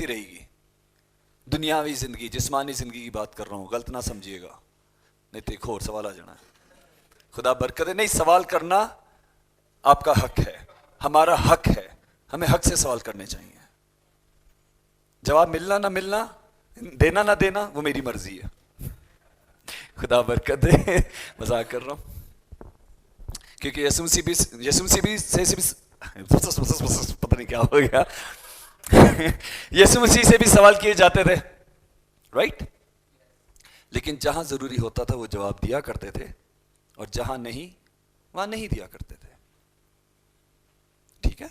رہے گی. دنیاوی زندگی, جسمانی زندگی کی بات کر رہا ہوں, غلط نہ سمجھیے گا, نہیں تو ایک اور سوال آ جانا ہے. خدا برکت ہے. نہیں, سوال کرنا آپ کا حق ہے, ہمارا حق ہے, ہمیں حق سے سوال کرنے چاہیے. جواب ملنا نہ ملنا, دینا نہ دینا, وہ میری مرضی ہے. خدا برکت دے. مذاق کر رہا ہوں, کیونکہ یسوع مسیح سے پتہ نہیں کیا ہو گیا, یسوع مسیح سے بھی سوال کیے جاتے تھے, رائٹ؟ لیکن جہاں ضروری ہوتا تھا وہ جواب دیا کرتے تھے, اور جہاں نہیں وہاں نہیں دیا کرتے تھے. ٹھیک ہے؟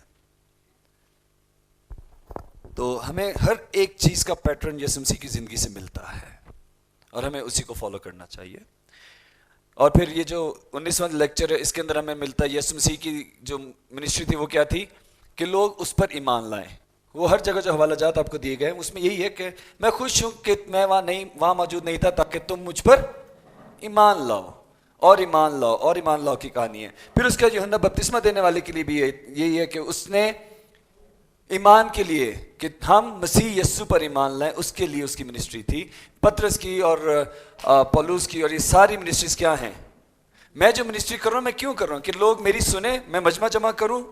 تو ہمیں ہر ایک چیز کا پیٹرن یسوع مسیح کی زندگی سے ملتا ہے, اور ہمیں اسی کو فالو کرنا چاہیے. اور پھر یہ جو 19واں لیکچر ہے, اس کے اندر ہمیں ملتا ہے یسوع مسیح کی جو منسٹری تھی وہ کیا تھی کہ لوگ اس پر ایمان لائیں. وہ ہر جگہ جو حوالہ جات آپ کو دیے گئے اس میں یہی ہے کہ میں خوش ہوں کہ میں وہاں موجود نہیں تھا تاکہ تم مجھ پر ایمان لاؤ اور ایمان لاؤ اور ایمان لاؤ کی کہانی ہے. پھر اس کا یوحنا بپتسمہ دینے والے کے لیے بھی یہی ہے کہ اس نے ایمان کے لیے کہ ہم مسیح یسوع پر ایمان لائیں, اس کے لیے اس کی منسٹری تھی. پطرس کی اور پولس کی اور یہ ساری منسٹریز کیا ہیں؟ میں جو منسٹری کر رہا ہوں میں کیوں کر رہا ہوں؟ کہ لوگ میری سنیں, میں مجمع جمع کروں؟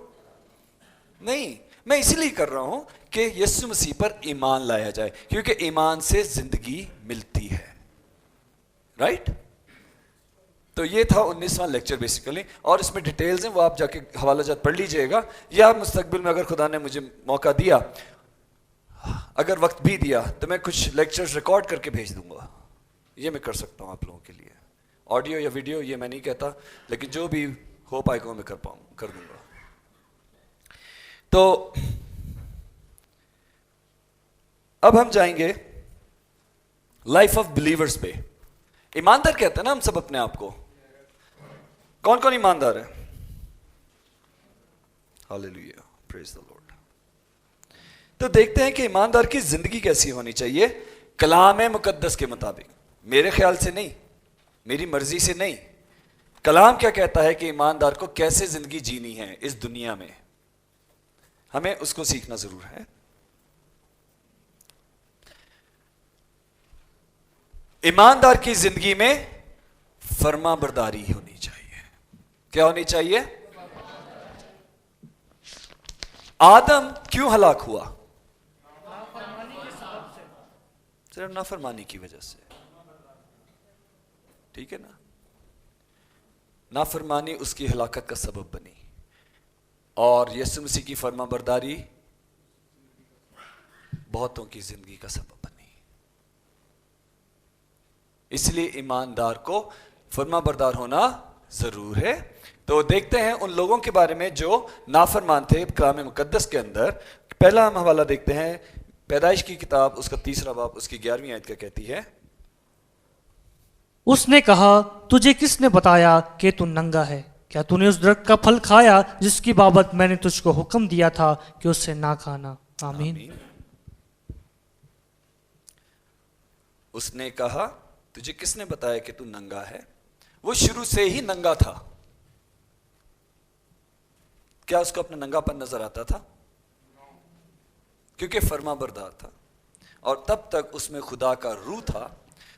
نہیں, میں اسی لیے کر رہا ہوں کہ یسوع مسیح پر ایمان لایا جائے, کیونکہ ایمان سے زندگی ملتی ہے. رائٹ؟ تو یہ تھا 19واں لیکچر بیسیکلی, اور اس میں ڈیٹیلز ہیں, وہ آپ جا کے حوالہ جات پڑھ لیجئے گا, یا مستقبل میں اگر خدا نے مجھے موقع دیا, اگر وقت بھی دیا, تو میں کچھ لیکچرز ریکارڈ کر کے بھیج دوں گا. یہ میں کر سکتا ہوں آپ لوگوں کے لیے, آڈیو یا ویڈیو یہ میں نہیں کہتا, لیکن جو بھی ہو پائے گا میں کر دوں گا. تو اب ہم جائیں گے لائف آف بلیورز پہ. ایماندار کہتے ہیں نا ہم سب اپنے آپ کو. کون کون ایماندار ہے؟ ہاللیلویا, پریز دی لارڈ. تو دیکھتے ہیں کہ ایماندار کی زندگی کیسی ہونی چاہیے کلام مقدس کے مطابق. میرے خیال سے نہیں, میری مرضی سے نہیں. کلام کیا کہتا ہے کہ ایماندار کو کیسے زندگی جینی ہے اس دنیا میں, ہمیں اس کو سیکھنا ضرور ہے. ایماندار کی زندگی میں فرما برداری ہونی چاہیے. کیا ہونی چاہیے؟ آدم کیوں ہلاک ہوا؟ صرف نافرمانی کی وجہ سے. ٹھیک ہے نا؟ نافرمانی اس کی ہلاکت کا سبب بنی, اور یسوع مسیح کی فرما برداری بہتوں کی زندگی کا سبب بنی. اس لیے ایماندار کو فرما بردار ہونا ضرور ہے. تو دیکھتے ہیں ان لوگوں کے بارے میں جو نافرمان تھے کلام مقدس کے اندر. پہلا ہم حوالہ دیکھتے ہیں پیدائش کی کتاب, اس کا 3 باب, اس کی 11ویں آیت کیا کہتی ہے؟ اس نے کہا, تجھے کس نے بتایا کہ تو ننگا ہے؟ کیا تو نے اس درخت کا پھل کھایا جس کی بابت میں نے تجھ کو حکم دیا تھا کہ اس سے نہ کھانا؟ آمین. اس نے کہا, تجھے کس نے بتایا کہ تو ننگا ہے؟ وہ شروع سے ہی ننگا تھا. کیا اس کو اپنا ننگا پن نظر آتا تھا؟ کیونکہ فرما بردار تھا, اور تب تک اس میں خدا کا روح تھا,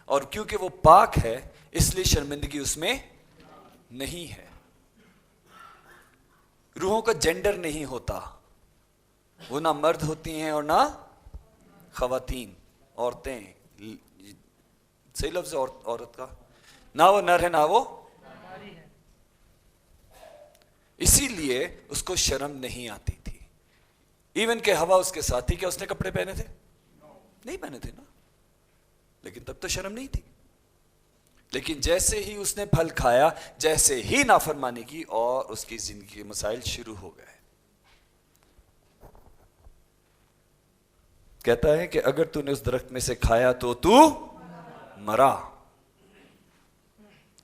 اور کیونکہ وہ پاک ہے اس لیے شرمندگی اس میں نہیں ہے. روحوں کا جینڈر نہیں ہوتا, وہ نہ مرد ہوتی ہیں اور نہ خواتین, عورتیں. صحیح لفظ ہے عورت کا, نہ وہ نر ہے نہ وہ. اسی لیے اس کو شرم نہیں آتی تھی. ایون کہ ہوا اس کے ساتھ تھی, کیا اس نے کپڑے پہنے تھے؟ نہیں پہنے تھے نا, لیکن تب تو شرم نہیں تھی. لیکن جیسے ہی اس نے پھل کھایا, جیسے ہی نافرمانی کی, اور اس کی زندگی کے مسائل شروع ہو گئے. کہتا ہے کہ اگر تو نے اس درخت میں سے کھایا تو مرا.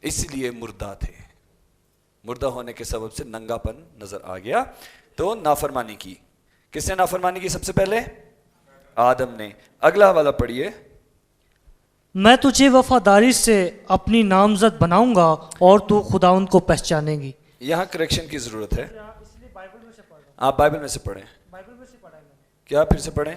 اس لیے مردہ تھے. مردہ ہونے کے سبب سے ننگا پن نظر آ گیا. تو نافرمانی کی. کس نے نافرمانی کی سب سے پہلے؟ آدم نے. اگلا حوالہ پڑھیے. میں تجھے وفاداری سے اپنی نامزد بناؤں گا اور تو خداوند کو پہچانے گی. یہاں کریکشن کی ضرورت ہے. آپ بائبل میں سے پڑھیں. کیا پھر سے پڑھیں؟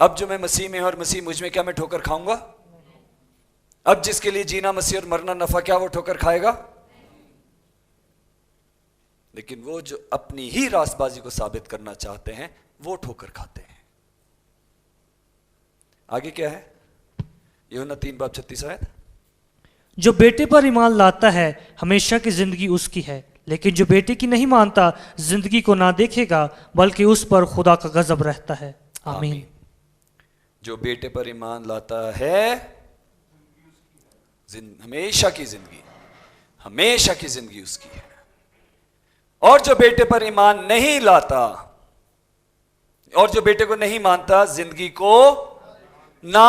اب جو میں مسیح میں ہوں اور مسیح مجھ میں، کیا میں ٹھوکر کھاؤں گا؟ اب جس کے لیے جینا مسیح اور مرنا نفع، کیا وہ ٹھوکر کھائے گا؟ لیکن وہ جو اپنی ہی راست بازی کو ثابت کرنا چاہتے ہیں وہ ٹھوکر کھاتے ہیں۔ آگے کیا ہے؟ یوحنا 3:36 جو بیٹے پر ایمان لاتا ہے ہمیشہ کی زندگی اس کی ہے، لیکن جو بیٹے کی نہیں مانتا زندگی کو نہ دیکھے گا بلکہ اس پر خدا کا غضب رہتا ہے۔ آمین۔ جو بیٹے پر ایمان لاتا ہے ہمیشہ کی زندگی، ہمیشہ کی زندگی اس کی ہے، اور جو بیٹے پر ایمان نہیں لاتا اور جو بیٹے کو نہیں مانتا زندگی کو نہ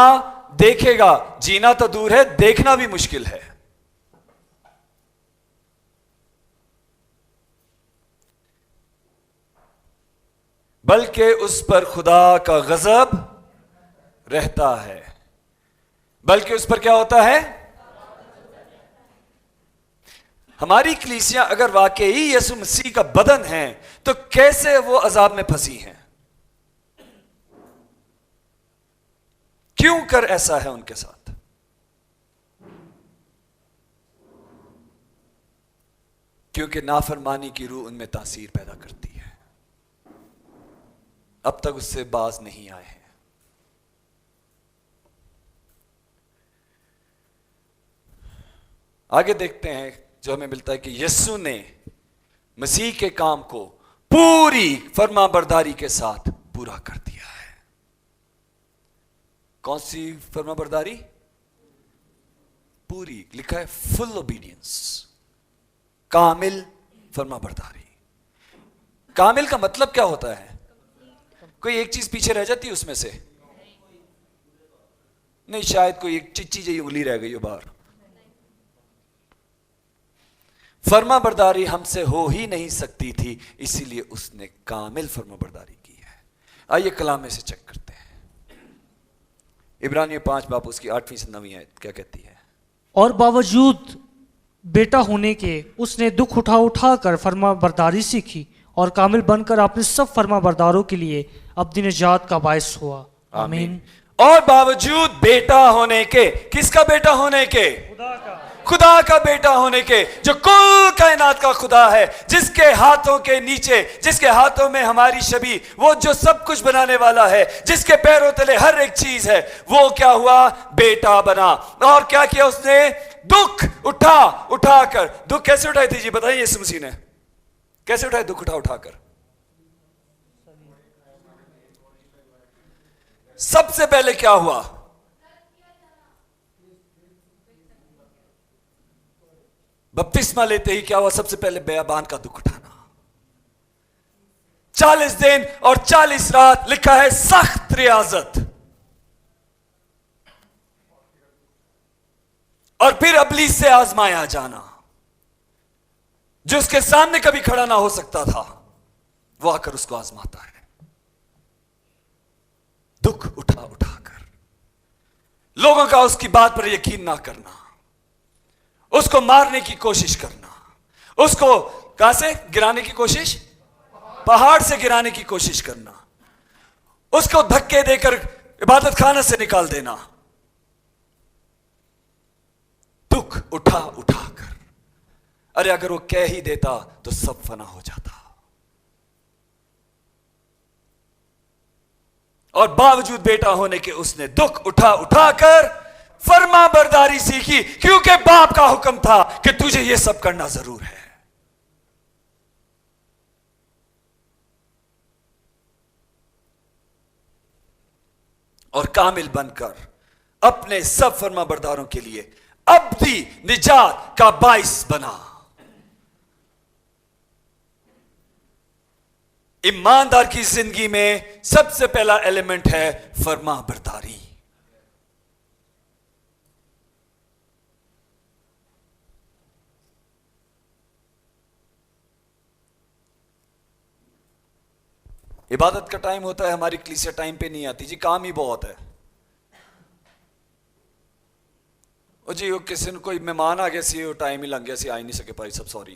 دیکھے گا۔ جینا تو دور ہے، دیکھنا بھی مشکل ہے۔ بلکہ اس پر خدا کا غضب رہتا ہے۔ بلکہ اس پر کیا ہوتا ہے؟ ہماری کلیسیاں اگر واقعی یسوع مسیح کا بدن ہیں تو کیسے وہ عذاب میں پھنسی ہیں؟ کیوں کر ایسا ہے ان کے ساتھ؟ کیونکہ نافرمانی کی روح ان میں تاثیر پیدا کرتی ہے، اب تک اس سے باز نہیں آئے ہیں۔ آگے دیکھتے ہیں جو ہمیں ملتا ہے کہ یسوع نے مسیح کے کام کو پوری فرما برداری کے ساتھ پورا کر دیا ہے۔ کون سی فرما برداری؟ پوری، لکھا ہے فل اوبیڈینس، کامل فرما برداری۔ کامل کا مطلب کیا ہوتا ہے؟ کوئی ایک چیز پیچھے رہ جاتی ہے اس میں سے؟ نہیں، شاید کوئی ایک چچی جی انگلی رہ گئی ہو باہر۔ فرما برداری ہم سے ہو ہی نہیں سکتی تھی، اسی لیے اس نے کامل فرما برداری کی ہے۔ آئیے کلام میں سے چیک کرتے ہیں۔ عبرانیوں 5 اس کی 8 سے 9 آیت کیا کہتی ہے؟ اور باوجود بیٹا ہونے کے اس نے دکھ اٹھا اٹھا کر فرما برداری سیکھی اور کامل بن کر اپنے سب فرما برداروں کے لیے اپنی نجات کا باعث ہوا۔ آمین۔ اور باوجود بیٹا ہونے کے، کس کا بیٹا ہونے کے؟ خدا کا بیٹا ہونے کے، جو کل کائنات کا خدا ہے، جس کے ہاتھوں کے نیچے، جس کے ہاتھوں میں ہماری شبیہ، وہ جو سب کچھ بنانے والا ہے، جس کے پیروں تلے ہر ایک چیز ہے، وہ کیا ہوا؟ بیٹا بنا۔ اور کیا کیا اس نے؟ دکھ اٹھا کر۔ دکھ کیسے اٹھائی تھی جی بتائیے؟ یسوع مسیح نے کیسے اٹھائے دکھ اٹھا کر؟ سب سے پہلے کیا ہوا؟ بپتسمہ لیتے ہی کیا ہوا؟ سب سے پہلے بیابان کا دکھ اٹھانا۔ 40 دن اور 40 رات، لکھا ہے سخت ریاضت، اور پھر ابلیس سے آزمایا جانا۔ جو اس کے سامنے کبھی کھڑا نہ ہو سکتا تھا وہ آ کر اس کو آزماتا ہے۔ دکھ اٹھا کر، لوگوں کا اس کی بات پر یقین نہ کرنا، اس کو مارنے کی کوشش کرنا، اس کو کہاں سے گرانے کی کوشش؟ پہاڑ سے گرانے کی کوشش کرنا، اس کو دھکے دے کر عبادت خانہ سے نکال دینا۔ دکھ اٹھا کر، ارے اگر وہ کہہ ہی دیتا تو سب فنا ہو جاتا۔ اور باوجود بیٹا ہونے کے اس نے دکھ اٹھا کر فرما برداری سیکھی، کیونکہ باپ کا حکم تھا کہ تجھے یہ سب کرنا ضرور ہے۔ اور کامل بن کر اپنے سب فرما برداروں کے لیے ابدی نجات کا باعث بنا۔ ایماندار کی زندگی میں سب سے پہلا ایلیمنٹ ہے فرما برداری۔ عبادت کا ٹائم ہوتا ہے، ہماری کلیسیا ٹائم پہ نہیں آتی جی، کام ہی بہت ہے۔ او جی کسی نے کوئی مہمان آ گیا سی، ٹائم ہی لگ گیا سی، آ ہی نہیں سکے پائی، سب سوری۔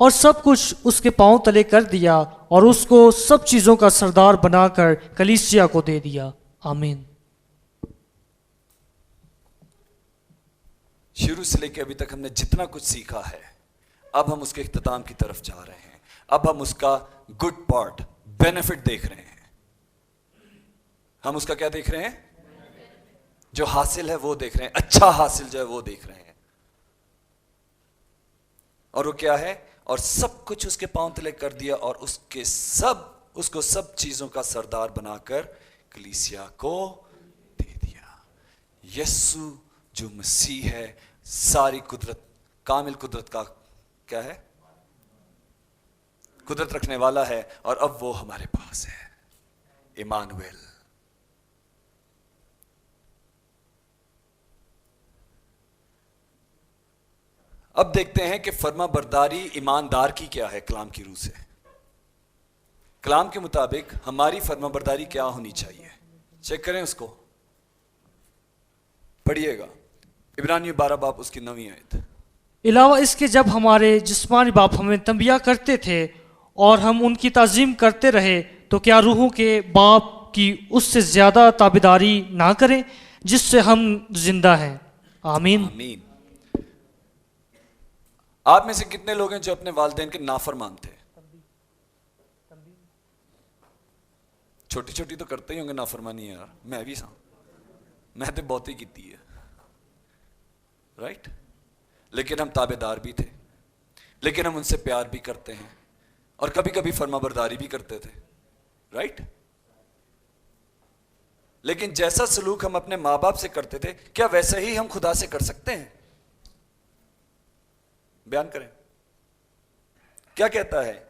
اور سب کچھ اس کے پاؤں تلے کر دیا اور اس کو سب چیزوں کا سردار بنا کر کلیسیا کو دے دیا. آمین. شروع سے لے کے ابھی تک ہم نے جتنا کچھ سیکھا ہے، اب ہم اس کے اختتام کی طرف جا رہے ہیں. اب ہم اس کا گڈ پارٹ، بینیفٹ دیکھ رہے ہیں. ہم اس کا کیا دیکھ رہے ہیں؟ جو حاصل ہے وہ دیکھ رہے ہیں. اچھا حاصل جو ہے وہ دیکھ رہے ہیں. اور وہ کیا ہے؟ اور سب کچھ اس کے پاؤں تلے کر دیا اور اس کو سب چیزوں کا سردار بنا کر کلیسیا کو دے دیا. یسوع جو مسیح ہے، ساری قدرت، کامل قدرت کا کیا ہے؟ قدرت رکھنے والا ہے، اور اب وہ ہمارے پاس ہے. ایمانویل. اب دیکھتے ہیں کہ فرما برداری ایماندار کی کیا ہے کلام کی روح سے. کلام کے مطابق ہماری فرما برداری کیا ہونی چاہیے؟ چیک کریں اس کو، پڑھیے گا. عبرانیوں 12 باب اس کی 9 آیت. علاوہ اس کے جب ہمارے جسمانی باپ ہمیں تنبیہ کرتے تھے اور ہم ان کی تعظیم کرتے رہے تو کیا روحوں کے باپ کی اس سے زیادہ تابعداری نہ کریں جس سے ہم زندہ ہیں. آمین. آمین. آپ میں سے کتنے لوگ ہیں جو اپنے والدین کے نافرمان تھے؟ چھوٹی چھوٹی تو کرتے ہی ہوں گے نافرمانی یار. میں بھی میں تو بہت ہی کیتی ہے، رائٹ؟ لیکن ہم تابع دار بھی تھے، لیکن ہم ان سے پیار بھی کرتے ہیں، اور کبھی کبھی فرما برداری بھی کرتے تھے، رائٹ؟ لیکن جیسا سلوک ہم اپنے ماں باپ سے کرتے تھے، کیا ویسا ہی ہم خدا سے کر سکتے ہیں؟ بیان کریں. کیا کہتا ہے؟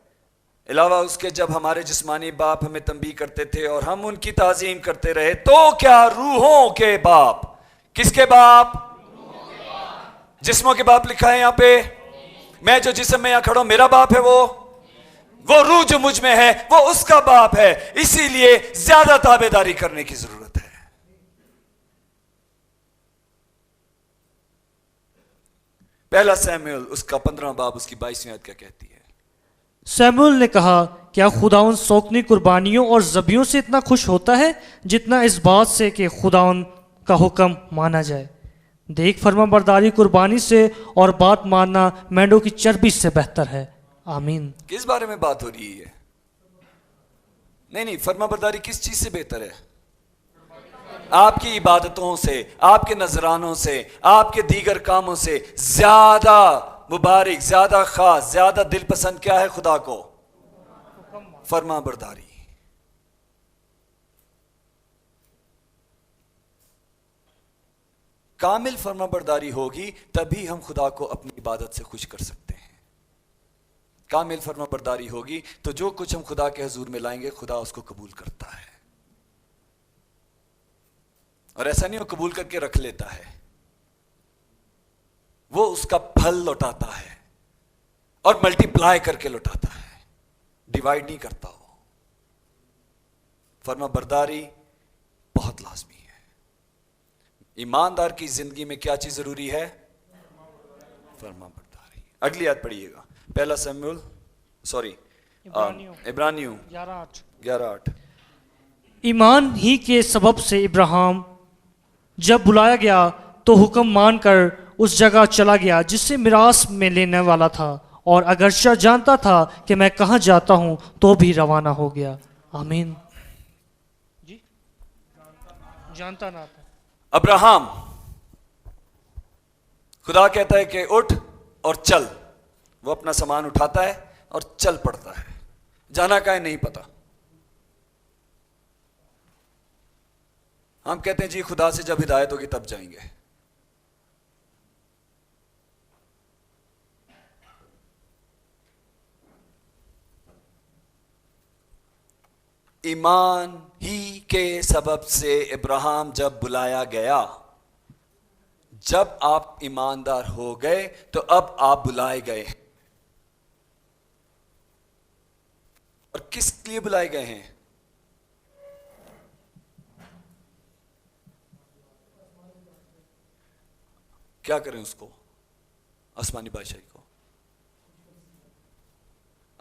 علاوہ اس کے جب ہمارے جسمانی باپ ہمیں تنبیہ کرتے تھے اور ہم ان کی تعظیم کرتے رہے تو کیا روحوں کے باپ. کس کے باپ؟ جسموں کے باپ لکھا ہے یہاں پہ. میں جو جسم میں یہاں کھڑا ہوں میرا باپ ہے، وہ روح جو مجھ میں ہے وہ اس کا باپ ہے. اسی لیے زیادہ تابع داری کرنے کی ضرورت ہے. پہلا سیموئیل اس کا 15 باب اس کی 22 آیت کیا کہتی ہے؟ سیموئیل نے کہا، کیا خداوند سوکنی قربانیوں اور ذبیحوں سے اتنا خوش ہوتا ہے جتنا اس بات سے کہ خداوند کا حکم مانا جائے؟ دیکھ فرما برداری قربانی سے اور بات ماننا مینڈوں کی چربی سے بہتر ہے. آمین. کس بارے میں بات ہو رہی ہے؟ نہیں، فرما برداری کس چیز سے بہتر ہے؟ آپ کی عبادتوں سے، آپ کے نذرانوں سے، آپ کے دیگر کاموں سے زیادہ مبارک، زیادہ خاص، زیادہ دل پسند کیا ہے خدا کو؟ فرما برداری. کامل فرما برداری ہوگی تبھی ہم خدا کو اپنی عبادت سے خوش کر سکتے ہیں. کامل فرما برداری ہوگی تو جو کچھ ہم خدا کے حضور میں لائیں گے خدا اس کو قبول کرتا ہے. اور ایسا نہیں وہ قبول کر کے رکھ لیتا ہے، وہ اس کا پھل لوٹاتا ہے اور ملٹی پلائی کر کے لوٹاتا ہے، ڈیوائیڈ نہیں کرتا. وہ فرما برداری بہت لازمی ہے. ایماندار کی زندگی میں کیا چیز ضروری ہے؟ فرما برداری. اگلی آیت پڑھیے گا. پہلا سیموئیل عبرانیوں 11:8. ایمان ہی کے سبب سے ابراہیم جب بلایا گیا تو حکم مان کر اس جگہ چلا گیا جس سے میراث میں لینے والا تھا، اور اگرچہ جانتا تھا کہ میں کہاں جاتا ہوں تو بھی روانہ ہو گیا. آمین. جی جانتا نہ تھا. ابراہم، خدا کہتا ہے کہ اٹھ اور چل. وہ اپنا سامان اٹھاتا ہے اور چل پڑتا ہے. جانا کہیں نہیں پتا. ہم کہتے ہیں جی خدا سے جب ہدایت ہوگی تب جائیں گے. ایمان ہی کے سبب سے ابراہیم جب بلایا گیا، جب آپ ایماندار ہو گئے تو اب آپ بلائے گئے. اور کس لیے بلائے گئے ہیں؟ کیا کریں اس کو؟ آسمانی بادشاہی کو.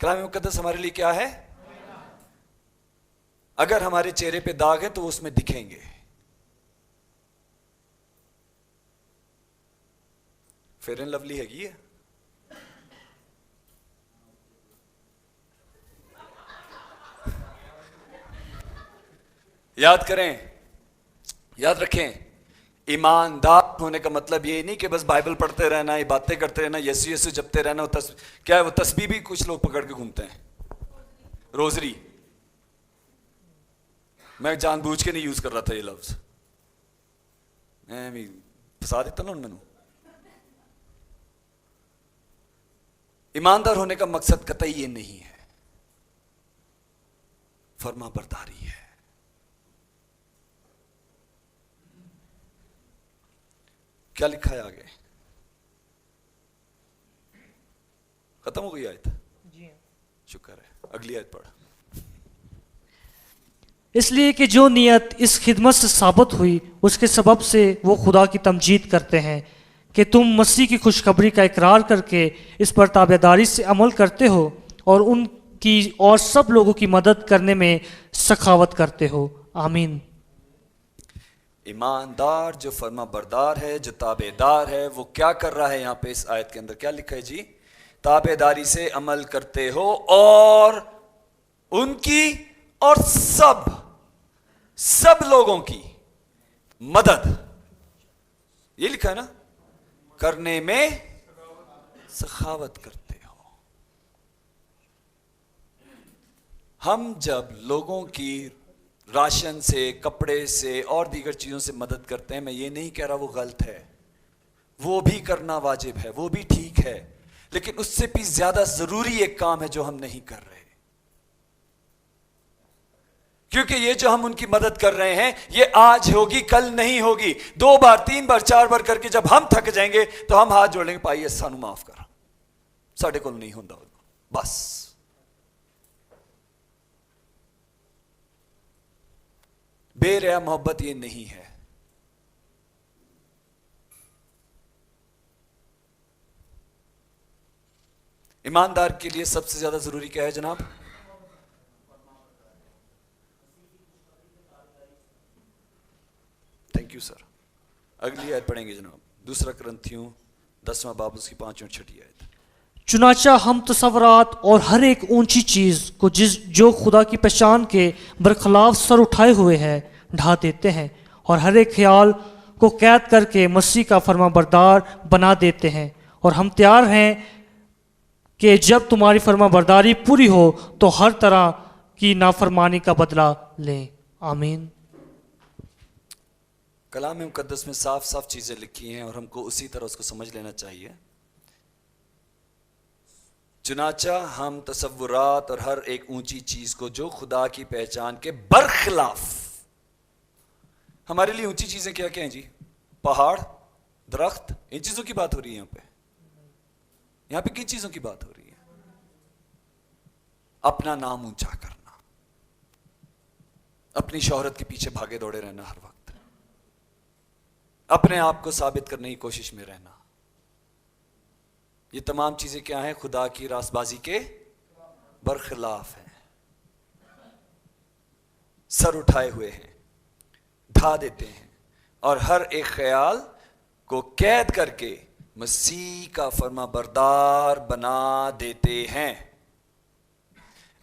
کلام مقدس ہمارے لیے کیا ہے؟ اگر ہمارے چہرے پہ داغ ہے تو وہ اس میں دکھیں گے. فیئر اینڈ لولی ہے یہ. یاد کریں, یاد رکھیں, ایماندار ہونے کا مطلب یہ نہیں کہ بس بائبل پڑھتے رہنا, یہ باتیں کرتے رہنا, یسو یسو جپتے رہنا. کیا ہے وہ تسبیح بھی کچھ لوگ پکڑ کے گھومتے ہیں, روزری. میں جان بوجھ کے نہیں یوز کر رہا تھا یہ لفظ, میں پھنسا دیتا نا ان میں. ایماندار ہونے کا مقصد قطعی یہ نہیں ہے, فرما برداری ہے. کیا لکھا ہے آگے؟ ختم ہو گئی آیت؟ شکر ہے. اگلی آیت پڑھ. اس لیے کہ جو نیت اس خدمت سے ثابت ہوئی اس کے سبب سے وہ خدا کی تمجید کرتے ہیں کہ تم مسیح کی خوشخبری کا اقرار کر کے اس پر تابعداری سے عمل کرتے ہو اور ان کی اور سب لوگوں کی مدد کرنے میں سخاوت کرتے ہو. آمین. ایماندار جو فرما بردار ہے, جو تابعدار ہے, وہ کیا کر رہا ہے؟ یہاں پہ اس آیت کے اندر کیا لکھا ہے جی؟ تابعداری سے عمل کرتے ہو اور ان کی اور سب لوگوں کی مدد, یہ لکھا ہے نا, کرنے میں سخاوت کرتے ہو. ہم جب لوگوں کی راشن سے, کپڑے سے اور دیگر چیزوں سے مدد کرتے ہیں, میں یہ نہیں کہہ رہا وہ غلط ہے, وہ بھی کرنا واجب ہے, وہ بھی ٹھیک ہے, لیکن اس سے بھی زیادہ ضروری ایک کام ہے جو ہم نہیں کر رہے. کیونکہ یہ جو ہم ان کی مدد کر رہے ہیں یہ آج ہوگی, کل نہیں ہوگی. 2 بار 3 بار 4 بار کر کے جب ہم تھک جائیں گے تو ہم ہاتھ جوڑیں گے, پائیے سانو معاف کر, ساڈے کول نہیں ہوندا بس. بے ریا محبت یہ نہیں ہے. ایماندار کے لیے سب سے زیادہ ضروری کیا ہے جناب؟ Thank you sir. اگلی آیت پڑھیں گے جناب, 2 کرنتھیوں 10واں باب اس کی 5 اور 6 آیت. چنانچہ ہم تصورات اور ہر ایک اونچی چیز کو جو خدا کی پہچان کے برخلاف سر اٹھائے ہوئے ہے ڈھا دیتے ہیں اور ہر ایک خیال کو قید کر کے مسیح کا فرما بردار بنا دیتے ہیں. اور ہم تیار ہیں کہ جب تمہاری فرما برداری پوری ہو تو ہر طرح کی نافرمانی کا بدلہ لیں. آمین. کلام مقدس میں صاف صاف چیزیں لکھی ہیں اور ہم کو اسی طرح اس کو سمجھ لینا چاہیے. چنانچہ ہم تصورات اور ہر ایک اونچی چیز کو جو خدا کی پہچان کے برخلاف. ہمارے لیے اونچی چیزیں کیا کیا ہیں جی؟ پہاڑ, درخت, ان چیزوں کی بات ہو رہی ہے یہاں پہ کن چیزوں کی بات ہو رہی ہے؟ اپنا نام اونچا کرنا, اپنی شہرت کے پیچھے بھاگے دوڑے رہنا, ہر وقت اپنے آپ کو ثابت کرنے کی کوشش میں رہنا. یہ تمام چیزیں کیا ہیں؟ خدا کی راست بازی کے برخلاف ہیں, سر اٹھائے ہوئے ہیں, ڈھا دیتے ہیں اور ہر ایک خیال کو قید کر کے مسیح کا فرما بردار بنا دیتے ہیں.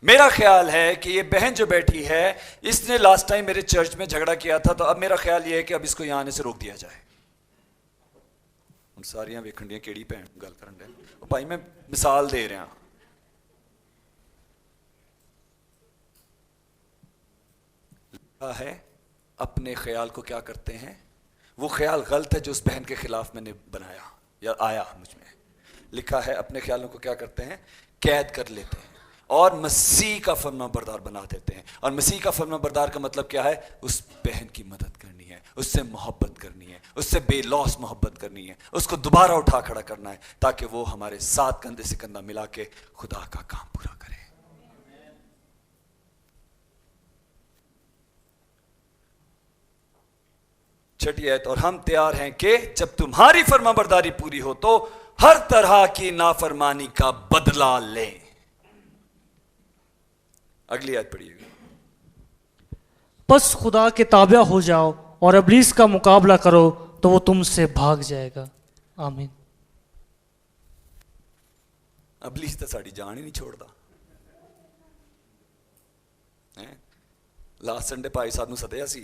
میرا خیال ہے کہ یہ بہن جو بیٹھی ہے اس نے لاسٹ ٹائم میرے چرچ میں جھگڑا کیا تھا, تو اب میرا خیال یہ ہے کہ اب اس کو یہاں آنے سے روک دیا جائے. ساریاں ویکھنڈیاں کیڑی بھن گل کرن دے بھائی, میں مثال دے رہا. لکھا ہے اپنے خیال کو کیا کرتے ہیں؟ وہ خیال غلط ہے جو اس بہن کے خلاف میں نے بنایا یا آیا مجھ میں. لکھا ہے اپنے خیالوں کو کیا کرتے ہیں؟ قید کر لیتے ہیں اور مسیح کا فرما بردار بنا دیتے ہیں. اور مسیح کا فرما بردار کا مطلب کیا ہے؟ اس بہن کی مدد کرنی ہے, اس سے محبت کرنی ہے, اس سے بے لوث محبت کرنی ہے, اس کو دوبارہ اٹھا کھڑا کرنا ہے تاکہ وہ ہمارے ساتھ کندھے سے کندھا ملا کے خدا کا کام پورا کرے. چھٹی آیت, اور ہم تیار ہیں کہ جب تمہاری فرما برداری پوری ہو تو ہر طرح کی نافرمانی کا بدلہ لیں. اگلی آیت پڑھیے گا. بس خدا کے تابع ہو جاؤ اور ابلیس کا مقابلہ کرو تو وہ تم سے بھاگ جائے گا. آمین. ابلیس تو ساڑی جان ہی نہیں چھوڑتا. لاسٹ سنڈے پائی صاحب نو سدیا سی,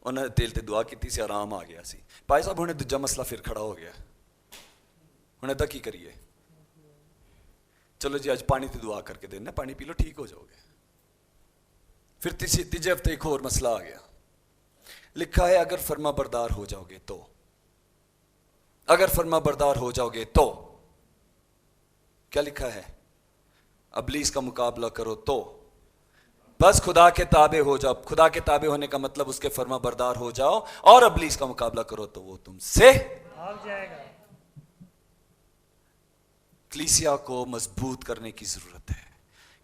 انہوں نے دل تے دعا کی سی, آرام آ گیا سی. پائی صاحب ہنے دوجا مسئلہ پھر کھڑا ہو گیا, ہنے تک کی کریے؟ چلو جی آج پانی تے دعا کر کے دینا, پانی پی لو ٹھیک ہو جاؤ گے. پھر تیجے ہفتے ایک اور مسئلہ آ گیا. لکھا ہے اگر فرما بردار ہو جاؤ گے تو, اگر فرما بردار ہو جاؤ گے تو, کیا لکھا ہے؟ ابلیس کا مقابلہ کرو تو. بس خدا کے تابع ہو جاؤ. خدا کے تابع ہونے کا مطلب اس کے فرما بردار ہو جاؤ اور ابلیس کا مقابلہ کرو تو وہ تم سے بھاگ جائے گا. کلیسیا کو مضبوط کرنے کی ضرورت ہے.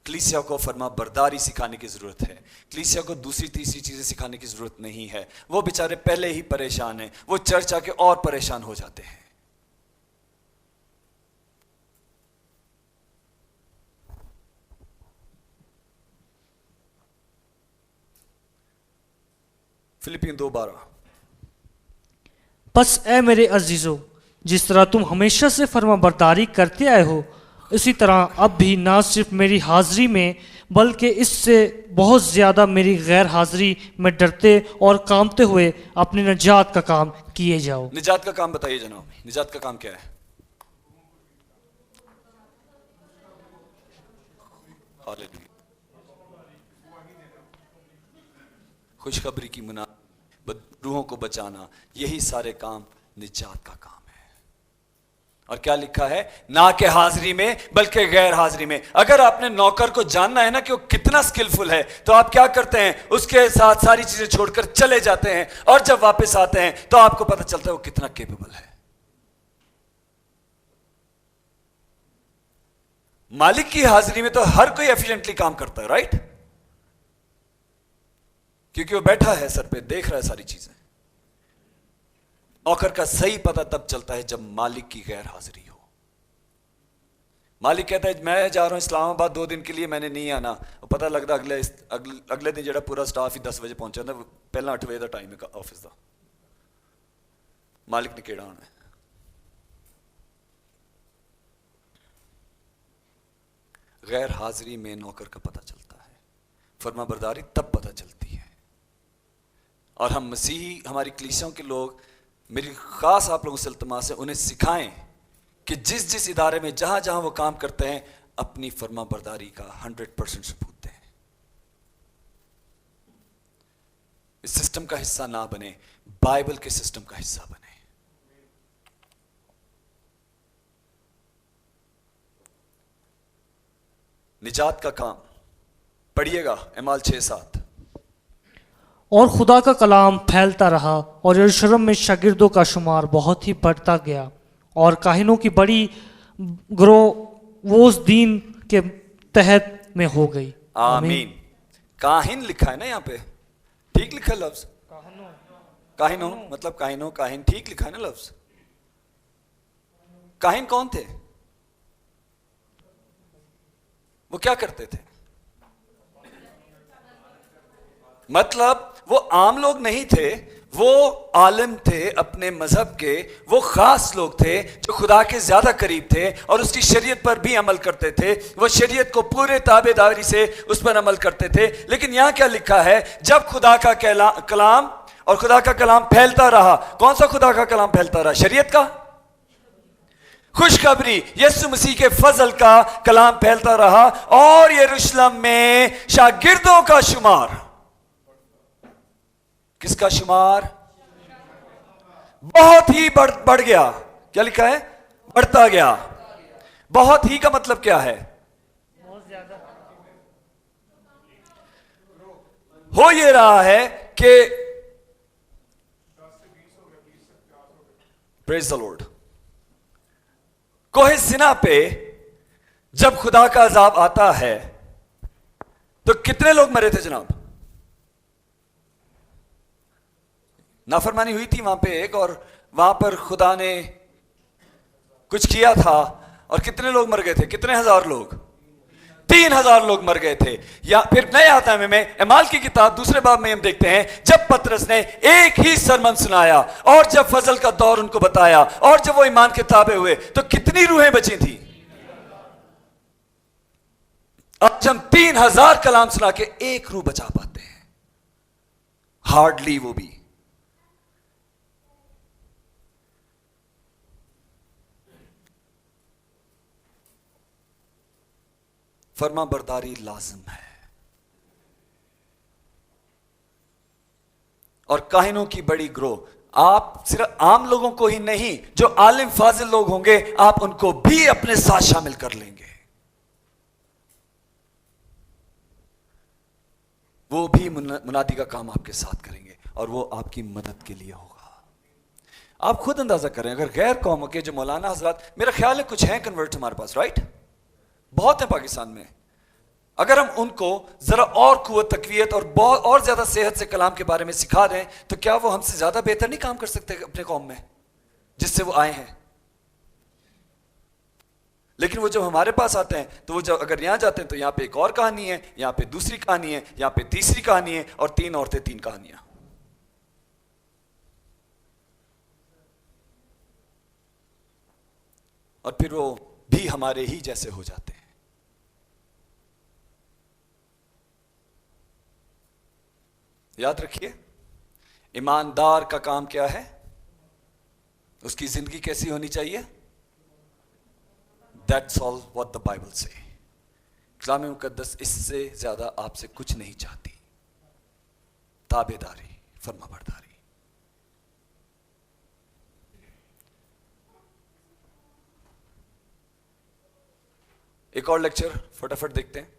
کلیسیا کو فرما برداری سکھانے کی ضرورت ہے. کلیسیا کو دوسری تیسری چیزیں سکھانے کی ضرورت نہیں ہے. وہ بیچارے پہلے ہی پریشان ہیں, وہ چرچ آ کے اور پریشان ہو جاتے ہیں. فلپین 2:12. بس اے میرے عزیزو, جس طرح تم ہمیشہ سے فرما برداری کرتے آئے ہو, اسی طرح اب بھی نہ صرف میری حاضری میں بلکہ اس سے بہت زیادہ میری غیر حاضری میں ڈرتے اور کامتے ہوئے اپنی نجات کا کام کیے جاؤ. نجات کا کام بتائیے جناب, نجات کا کام کیا ہے؟ ہاللیلویا. خوشخبری کی روحوں کو بچانا, یہی سارے کام نجات کا کام ہے. اور کیا لکھا ہے؟ نہ کہ حاضری میں بلکہ غیر حاضری میں. اگر آپ نے نوکر کو جاننا ہے نا کہ وہ کتنا سکلفل ہے, تو آپ کیا کرتے ہیں؟ اس کے ساتھ ساری چیزیں چھوڑ کر چلے جاتے ہیں, اور جب واپس آتے ہیں تو آپ کو پتہ چلتا ہے وہ کتنا کیپیبل ہے. مالک کی حاضری میں تو ہر کوئی ایفیشنٹلی کام کرتا ہے, رائٹ؟ کیونکہ وہ بیٹھا ہے سر پہ, دیکھ رہا ہے ساری چیزیں. نوکر کا صحیح پتہ تب چلتا ہے جب مالک کی غیر حاضری ہو. مالک کہتا ہے میں جا رہا ہوں اسلام آباد 2 دن کے لیے, میں نے نہیں آنا. پتہ لگتا اگلے دن جڑا پورا سٹاف ہی 10 بجے پہنچا تھا, پہلا 8 بجے کا ٹائم ہے آفس کا. مالک نے کیڑا ہونا ہے. غیر حاضری میں نوکر کا پتہ چلتا ہے, فرما برداری تب پتہ چلتی ہے. اور ہم مسیحی, ہماری کلیسیوں کے لوگ, میری خاص آپ لوگوں سے التماس ہے, انہیں سکھائیں کہ جس ادارے میں جہاں جہاں وہ کام کرتے ہیں اپنی فرما برداری کا 100% ثبوت دیں. اس سسٹم کا حصہ نہ بنے, بائبل کے سسٹم کا حصہ بنے. نجات کا کام پڑھیے گا, اعمال 6:7. اور خدا کا کلام پھیلتا رہا اور یروشلم میں شاگردوں کا شمار بہت ہی بڑھتا گیا, اور کاہنوں کی بڑی گروہ دین کے تحت میں ہو گئی. آمین. کاہن لکھا ہے نا یہاں پہ, ٹھیک لکھا ہے لفظ؟ کاہنوں مطلب کاہنوں, کاہن ٹھیک لکھا ہے نا لفظ؟ کاہن کون تھے؟ وہ کیا کرتے تھے؟ مطلب وہ عام لوگ نہیں تھے, وہ عالم تھے اپنے مذہب کے, وہ خاص لوگ تھے جو خدا کے زیادہ قریب تھے اور اس کی شریعت پر بھی عمل کرتے تھے. وہ شریعت کو پورے تابع داری سے اس پر عمل کرتے تھے. لیکن یہاں کیا لکھا ہے؟ جب خدا کا کلام اور خدا کا کلام پھیلتا رہا. کون سا خدا کا کلام پھیلتا رہا؟ شریعت کا. خوشخبری یسوع مسیح کے فضل کا کلام پھیلتا رہا, اور یروشلم میں شاگردوں کا شمار, کس کا شمار؟ بہت ہی بڑھ گیا. کیا لکھا ہے؟ بڑھتا گیا. بہت ہی کا مطلب کیا ہے؟ بہت زیادہ. ہو یہ رہا ہے کہ پریز دی لارڈ, کوہ سینا پہ جب خدا کا عذاب آتا ہے تو کتنے لوگ مرے تھے جناب؟ نافرمانی ہوئی تھی وہاں پہ ایک, اور وہاں پر خدا نے کچھ کیا تھا, اور کتنے لوگ مر گئے تھے؟ کتنے ہزار لوگ؟ 3,000 لوگ مر گئے تھے. یا پھر نئے آتمے میں اعمال کی کتاب دوسرے باب میں ہم دیکھتے ہیں جب پطرس نے ایک ہی سرمن سنایا اور جب فضل کا دور ان کو بتایا اور جب وہ ایمان کے تابع ہوئے تو کتنی روحیں بچی تھیں؟ آج ہم 3,000 کلام سنا کے ایک روح بچا پاتے ہیں، ہارڈلی، وہ بھی. فرما برداری لازم ہے. اور کاہنوں کی بڑی گروہ، آپ صرف عام لوگوں کو ہی نہیں، جو عالم فاضل لوگ ہوں گے آپ ان کو بھی اپنے ساتھ شامل کر لیں گے. وہ بھی منادی کا کام آپ کے ساتھ کریں گے اور وہ آپ کی مدد کے لیے ہوگا. آپ خود اندازہ کریں، اگر غیر قوموں کے جو مولانا حضرات، میرا خیال ہے کچھ ہیں کنورٹ ہمارے پاس، رائٹ؟ بہت ہیں پاکستان میں. اگر ہم ان کو ذرا اور قوت تقویت اور بہت اور زیادہ صحت سے کلام کے بارے میں سکھا دیں تو کیا وہ ہم سے زیادہ بہتر نہیں کام کر سکتے اپنے قوم میں جس سے وہ آئے ہیں؟ لیکن وہ جب ہمارے پاس آتے ہیں تو وہ جب اگر یہاں جاتے ہیں تو یہاں پہ ایک اور کہانی ہے، یہاں پہ دوسری کہانی ہے، یہاں پہ تیسری کہانی ہے، اور 3 عورتیں 3 کہانیاں. اور پھر وہ بھی ہمارے ہی جیسے ہو جاتے ہیں. یاد رکھیے، ایماندار کا کام کیا ہے؟ اس کی زندگی کیسی ہونی چاہیے؟ That's all what the Bible say. کلام مقدس اس سے زیادہ آپ سے کچھ نہیں چاہتی. تابع داری، فرما برداری. ایک اور لیکچر فٹافٹ دیکھتے ہیں.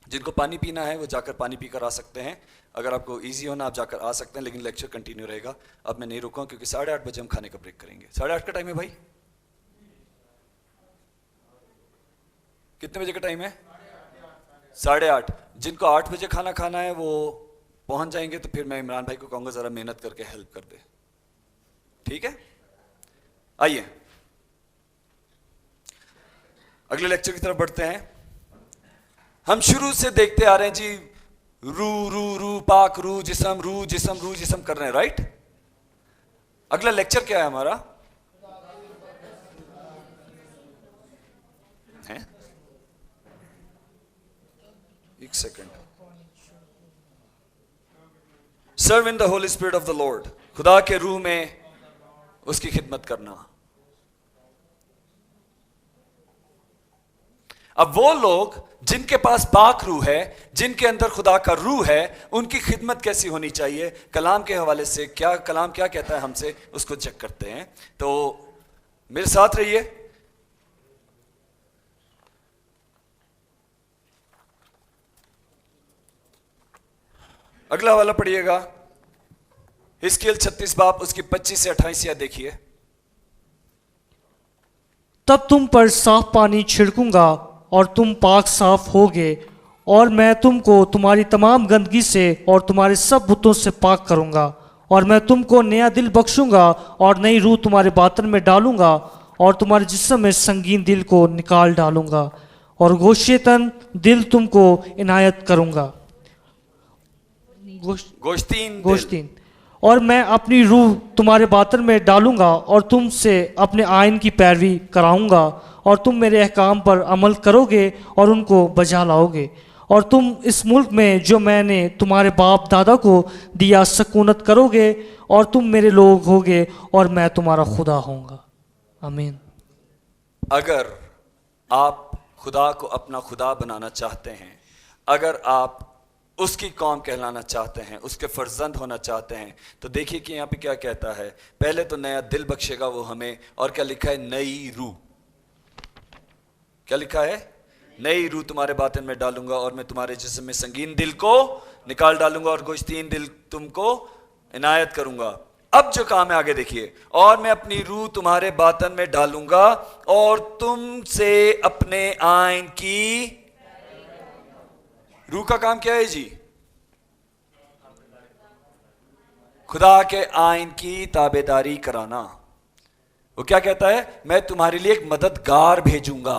جن کو پانی پینا ہے وہ جا کر پانی پی کر آ سکتے ہیں. اگر آپ کو ایزی ہونا آپ جا کر آ سکتے ہیں، لیکن لیکچر کنٹینیو رہے گا. اب میں نہیں رکا ہوں کیونکہ 8:30 بجے ہم کھانے کا بریک کریں گے. 8:30 کا ٹائم ہے بھائی؟ کتنے بجے کا ٹائم ہے؟ 8:30. جن کو 8 بجے کھانا کھانا ہے وہ پہنچ جائیں گے. تو پھر میں عمران بھائی کو کہوں گا ذرا محنت کر کے ہیلپ کر دے. ٹھیک ہے؟ آئیے اگلے لیکچر کی طرف بڑھتے ہیں. ہم شروع سے دیکھتے آ رہے ہیں جی، روح پاک، روح جسم کر رہے ہیں، رائٹ؟ اگلا لیکچر کیا ہے ہمارا؟ ایک second. Serve in the Holy Spirit of the Lord, خدا کے روح میں اس کی خدمت کرنا. اب وہ لوگ جن کے پاس پاک روح ہے، جن کے اندر خدا کا روح ہے، ان کی خدمت کیسی ہونی چاہیے؟ کلام کے حوالے سے کلام کیا کہتا ہے ہم سے، اس کو چیک کرتے ہیں. تو میرے ساتھ رہیے. اگلا حوالہ پڑھیے گا، حزقیل 36 باب اس کی 25 سے 28 آیت دیکھیے. تب تم پر صاف پانی چھڑکوں گا اور تم پاک صاف ہوگے، اور میں تم کو تمہاری تمام گندگی سے اور تمہارے سب بتوں سے پاک کروں گا، اور میں تم کو نیا دل بخشوں گا اور نئی روح تمہارے باطن میں ڈالوں گا، اور تمہارے جسم میں سنگین دل کو نکال ڈالوں گا، اور گوشتن دل تم کو عنایت کروں گا. گوشتین. اور میں اپنی روح تمہارے باطن میں ڈالوں گا اور تم سے اپنے آئین کی پیروی کراؤں گا، اور تم میرے احکام پر عمل کرو گے اور ان کو بجا لاؤ گے، اور تم اس ملک میں جو میں نے تمہارے باپ دادا کو دیا سکونت کرو گے، اور تم میرے لوگ ہوگے اور میں تمہارا خدا ہوں گا. آمین. اگر آپ خدا کو اپنا خدا بنانا چاہتے ہیں، اگر آپ اس کی قوم کہلانا چاہتے ہیں، اس کے فرزند ہونا چاہتے ہیں، تو دیکھیے کہ یہاں پہ کیا کہتا ہے. پہلے تو نیا دل بخشے گا وہ ہمیں، اور کیا لکھا ہے؟ نئی روح. کیا لکھا ہے؟ نئی روح تمہارے باطن میں ڈالوں گا، اور میں تمہارے جسم میں سنگین دل کو نکال ڈالوں گا، اور گوشتین دل تم کو عنایت کروں گا. اب جو کام ہے آگے دیکھیے. اور میں اپنی روح تمہارے باطن میں ڈالوں گا اور تم سے اپنے آئین کی. روح کا کام کیا ہے جی؟ خدا کے آئین کی تابع داری کرانا. وہ کیا کہتا ہے؟ میں تمہارے لیے ایک مددگار بھیجوں گا.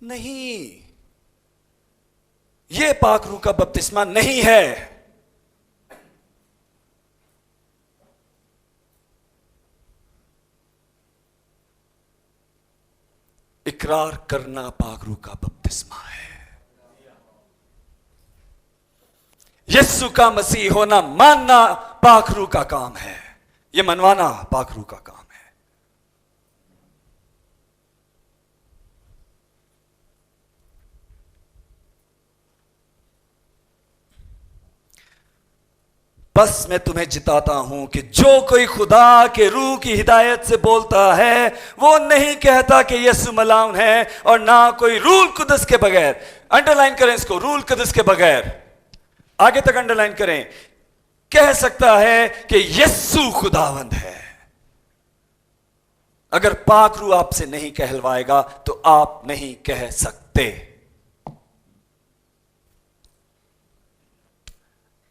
نہیں، یہ پاک روح کا بپتسمہ نہیں ہے۔ اقرار کرنا پاک روح کا بپتسمہ ہے۔ یسوع کا مسیح ہونا ماننا پاک روح کا کام ہے، یہ منوانا پاک روح کا کام ہے۔ بس میں تمہیں جتاتا ہوں کہ جو کوئی خدا کے روح کی ہدایت سے بولتا ہے وہ نہیں کہتا کہ یسوع ملعون ہے، اور نہ کوئی روح القدس کے بغیر، انڈرلائن کریں اس کو، روح القدس کے بغیر، آگے تک انڈرلائن کریں، کہہ سکتا ہے کہ یسوع خداوند ہے۔ اگر پاک روح آپ سے نہیں کہلوائے گا تو آپ نہیں کہہ سکتے،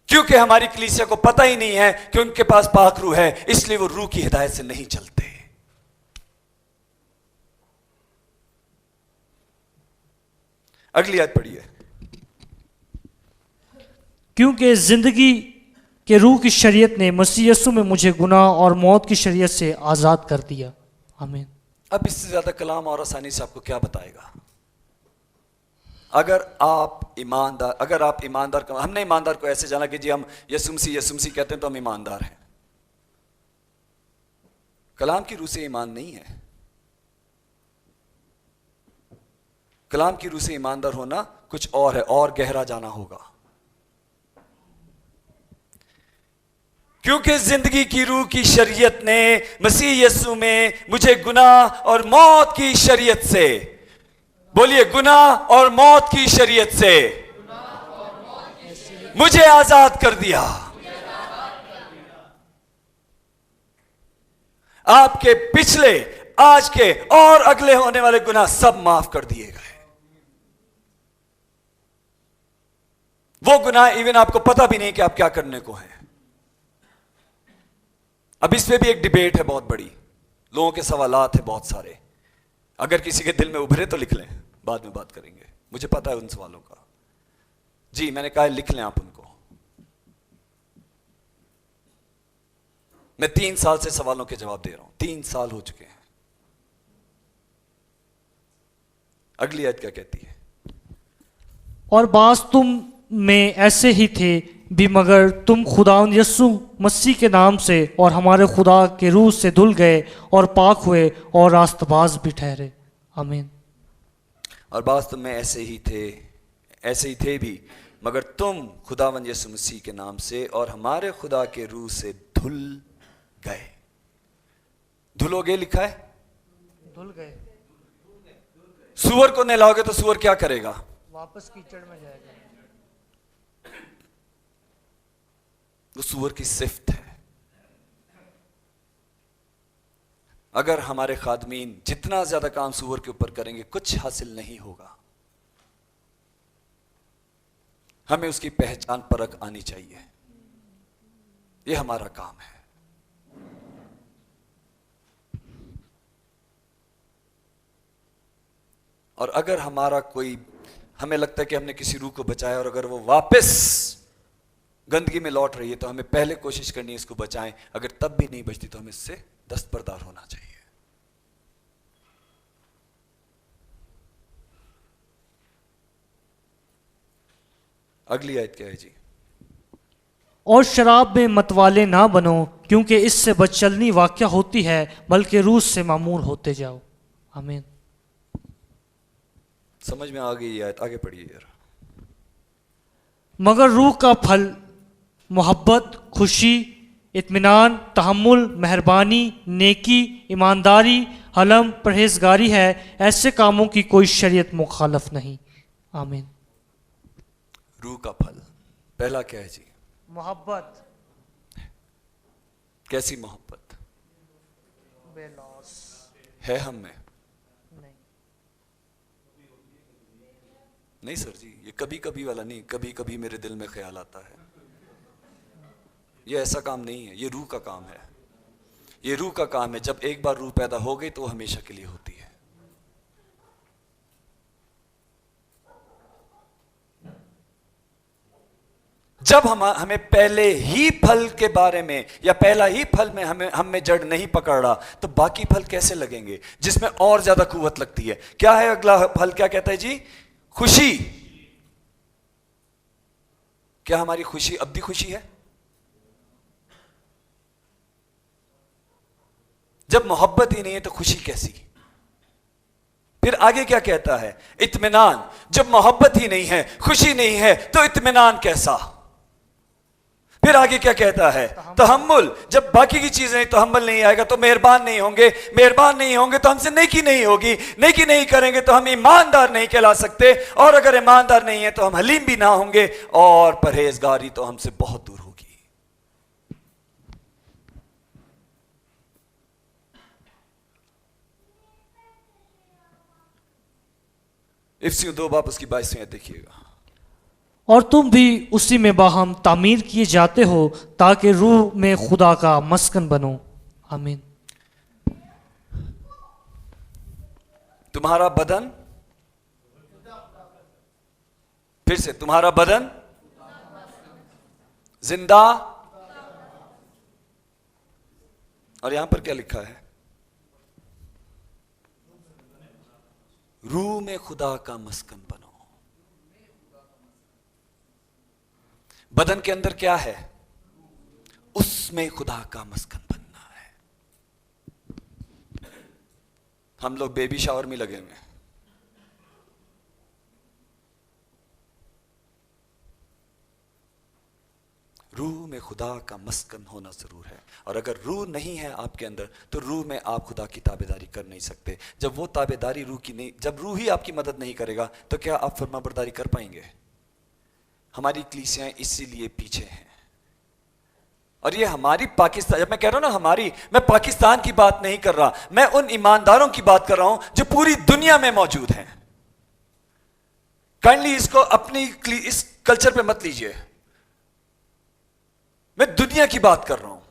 کیونکہ ہماری کلیسیا کو پتہ ہی نہیں ہے کہ ان کے پاس پاک روح ہے، اس لیے وہ روح کی ہدایت سے نہیں چلتے۔ اگلی آیت پڑھیے۔ کیونکہ زندگی کے روح کی شریعت نے مسیح یسوع میں مجھے گناہ اور موت کی شریعت سے آزاد کر دیا۔ آمین۔ اب اس سے زیادہ کلام اور آسانی سے آپ کو کیا بتائے گا؟ اگر آپ ایماندار ہم نے ایماندار کو ایسے جانا کہ جی ہم یسوع مسیح کہتے ہیں تو ہم ایماندار ہیں۔ کلام کی روح سے ایمان نہیں ہے۔ کلام کی روح سے ایماندار ہونا کچھ اور ہے، اور گہرا جانا ہوگا۔ کیونکہ زندگی کی روح کی شریعت نے مسیح یسوع میں مجھے گناہ اور موت کی شریعت سے، بولیے گناہ اور موت کی شریعت سے مجھے آزاد کر دیا۔ آپ کے پچھلے، آج کے اور اگلے ہونے والے گناہ سب معاف کر دیے گئے۔ وہ گناہ ایون آپ کو پتہ بھی نہیں کہ آپ کیا کرنے کو ہیں۔ اب اس پہ بھی ایک ڈیبیٹ ہے بہت بڑی، لوگوں کے سوالات ہیں بہت سارے، اگر کسی کے دل میں ابھرے تو لکھ لیں، بعد میں بات کریں گے، مجھے پتا ہے ان سوالوں کا۔ جی میں نے کہا لکھ لیں آپ ان کو۔ میں 3 سال سے سوالوں کے جواب دے رہا ہوں، 3 سال ہو چکے ہیں۔ اگلی آیت کیا کہتی ہے؟ اور بعض تم میں ایسے ہی تھے بھی، مگر تم خداوند یسوع مسیح کے نام سے اور ہمارے خدا کے روح سے دھل گئے اور پاک ہوئے اور راست باز بھی ٹھہرے۔ آمین۔ اور بعض تم میں ایسے ہی تھے بھی، مگر تم خداوند یسوع مسیح کے نام سے اور ہمارے خدا کے روح سے دھل گئے۔ دھلو گے لکھا ہے، دھل گئے۔ سور کو نہلاؤ گے تو سور کیا کرے گا؟ واپس کیچڑ میں جائے گا۔ وہ سور کی صفت ہے۔ اگر ہمارے خادمین جتنا زیادہ کام سور کے اوپر کریں گے کچھ حاصل نہیں ہوگا۔ ہمیں اس کی پہچان پرکھ آنی چاہیے، یہ ہمارا کام ہے۔ اور اگر ہمارا کوئی، ہمیں لگتا ہے کہ ہم نے کسی روح کو بچایا اور اگر وہ واپس گندگی میں لوٹ رہی ہے تو ہمیں پہلے کوشش کرنی ہے اس کو بچائیں، اگر تب بھی نہیں بچتی تو ہمیں اس سے دستبردار ہونا چاہیے۔ اگلی آیت کیا ہے جی؟ اور شراب میں متوالے نہ بنو، کیونکہ اس سے بدچلنی واقع ہوتی ہے، بلکہ روح سے معمور ہوتے جاؤ۔ آمین۔ سمجھ میں آ گئی یہ آیت؟ آگے پڑھیے یار۔ مگر روح کا پھل محبت، خوشی، اطمینان، تحمل، مہربانی، نیکی، ایمانداری، حلم، پرہیزگاری ہے۔ ایسے کاموں کی کوئی شریعت مخالف نہیں۔ آمین۔ روح کا پھل پہلا کیا ہے جی؟ محبت۔ کیسی محبت بے لوث ہے ہم میں؟ نہیں۔ نہیں سر جی، یہ کبھی کبھی والا نہیں، کبھی کبھی میرے دل میں خیال آتا ہے، یہ ایسا کام نہیں ہے، یہ روح کا کام ہے۔ یہ روح کا کام ہے، جب ایک بار روح پیدا ہو گئی تو وہ ہمیشہ کے لیے ہوتی ہے۔ جب ہمیں پہلے ہی پھل کے بارے میں یا پہلا ہی پھل میں ہم میں جڑ نہیں پکڑ رہا تو باقی پھل کیسے لگیں گے جس میں اور زیادہ قوت لگتی ہے؟ کیا ہے اگلا پھل؟ کیا کہتا ہے جی؟ خوشی. کیا ہماری خوشی اب بھی خوشی ہے؟ جب محبت ہی نہیں ہے تو خوشی کیسی؟ پھر آگے کیا کہتا ہے؟ اطمینان. جب محبت ہی نہیں ہے، خوشی نہیں ہے، تو اطمینان کیسا؟ پھر آگے کیا کہتا ہے؟ تحمل. جب باقی کی چیزیں تحمل نہیں آئے گا تو مہربان نہیں ہوں گے، مہربان نہیں ہوں گے تو ہم سے نیکی نہیں ہوگی، نیکی نہیں کریں گے تو ہم ایماندار نہیں کہلا سکتے، اور اگر ایماندار نہیں ہیں تو ہم حلیم بھی نہ ہوں گے، اور پرہیزگاری تو ہم سے بہت دور ہوگی. افسیوں 2 باب اس کی 22 دیکھیے گا. اور تم بھی اسی میں باہم تعمیر کیے جاتے ہو تاکہ روح میں خدا کا مسکن بنو. آمین. تمہارا بدن، پھر سے تمہارا بدن زندہ، اور یہاں پر کیا لکھا ہے؟ روح میں خدا کا مسکن بنو. بدن کے اندر کیا ہے؟ اس میں خدا کا مسکن بننا ہے. ہم لوگ بیبی شاور میں لگے ہوئے ہیں. روح میں خدا کا مسکن ہونا ضرور ہے، اور اگر روح نہیں ہے آپ کے اندر تو روح میں آپ خدا کی تابع داری کر نہیں سکتے. جب وہ تابع داری روح کی نہیں، جب روح ہی آپ کی مدد نہیں کرے گا تو کیا آپ فرما برداری کر پائیں گے؟ ہماری کلیسیاں اسی لیے پیچھے ہیں. اور یہ ہماری پاکستان، جب میں کہہ رہا ہوں نا ہماری، میں پاکستان کی بات نہیں کر رہا، میں ان ایمانداروں کی بات کر رہا ہوں جو پوری دنیا میں موجود ہیں. کائنڈلی اس کو اپنی اس کلچر پہ مت لیجئے، میں دنیا کی بات کر رہا ہوں.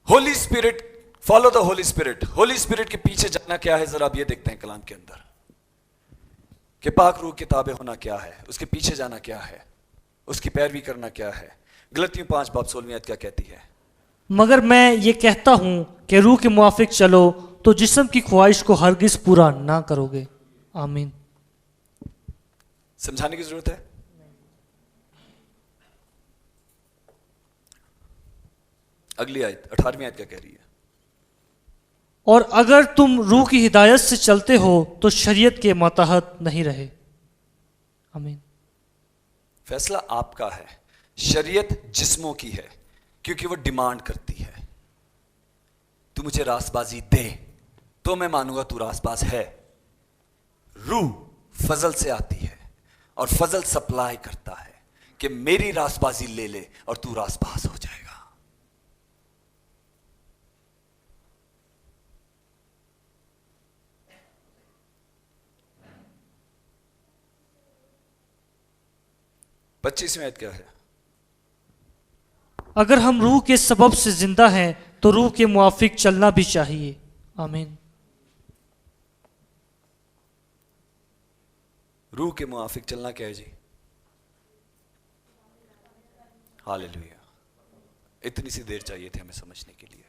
Holy Spirit, follow the Holy Spirit. Holy Spirit کے پیچھے جانا کیا ہے؟ ذرا اب یہ دیکھتے ہیں کلام کے اندر کہ پاک روح کے تابع ہونا کیا ہے، اس کے پیچھے جانا کیا ہے، اس کی پیروی کرنا کیا ہے. غلطیوں 5 باب 16 آیت کیا کہتی ہے؟ مگر میں یہ کہتا ہوں کہ روح کے موافق چلو تو جسم کی خواہش کو ہرگز پورا نہ کرو گے. آمین. سمجھانے کی ضرورت ہے؟ اگلی آیت 18ویں آیت کیا کہہ رہی ہے؟ اور اگر تم روح کی ہدایت سے چلتے ہو تو شریعت کے ماتحت نہیں رہے. آمین. فیصلہ آپ کا ہے. شریعت جسموں کی ہے کیونکہ وہ ڈیمانڈ کرتی ہے تو مجھے راست بازی دے تو میں مانوں گا تو راست باز ہے. روح فضل سے آتی ہے اور فضل سپلائی کرتا ہے کہ میری راست بازی لے لے اور تو راست باز ہو جائے گا. پچیسویں آیت کیا ہے؟ اگر ہم روح کے سبب سے زندہ ہیں تو روح کے موافق چلنا بھی چاہیے. آمین. روح کے موافق چلنا کیا ہے جی؟ ہاللیلویا. اتنی سی دیر چاہیے تھی ہمیں سمجھنے کے لیے.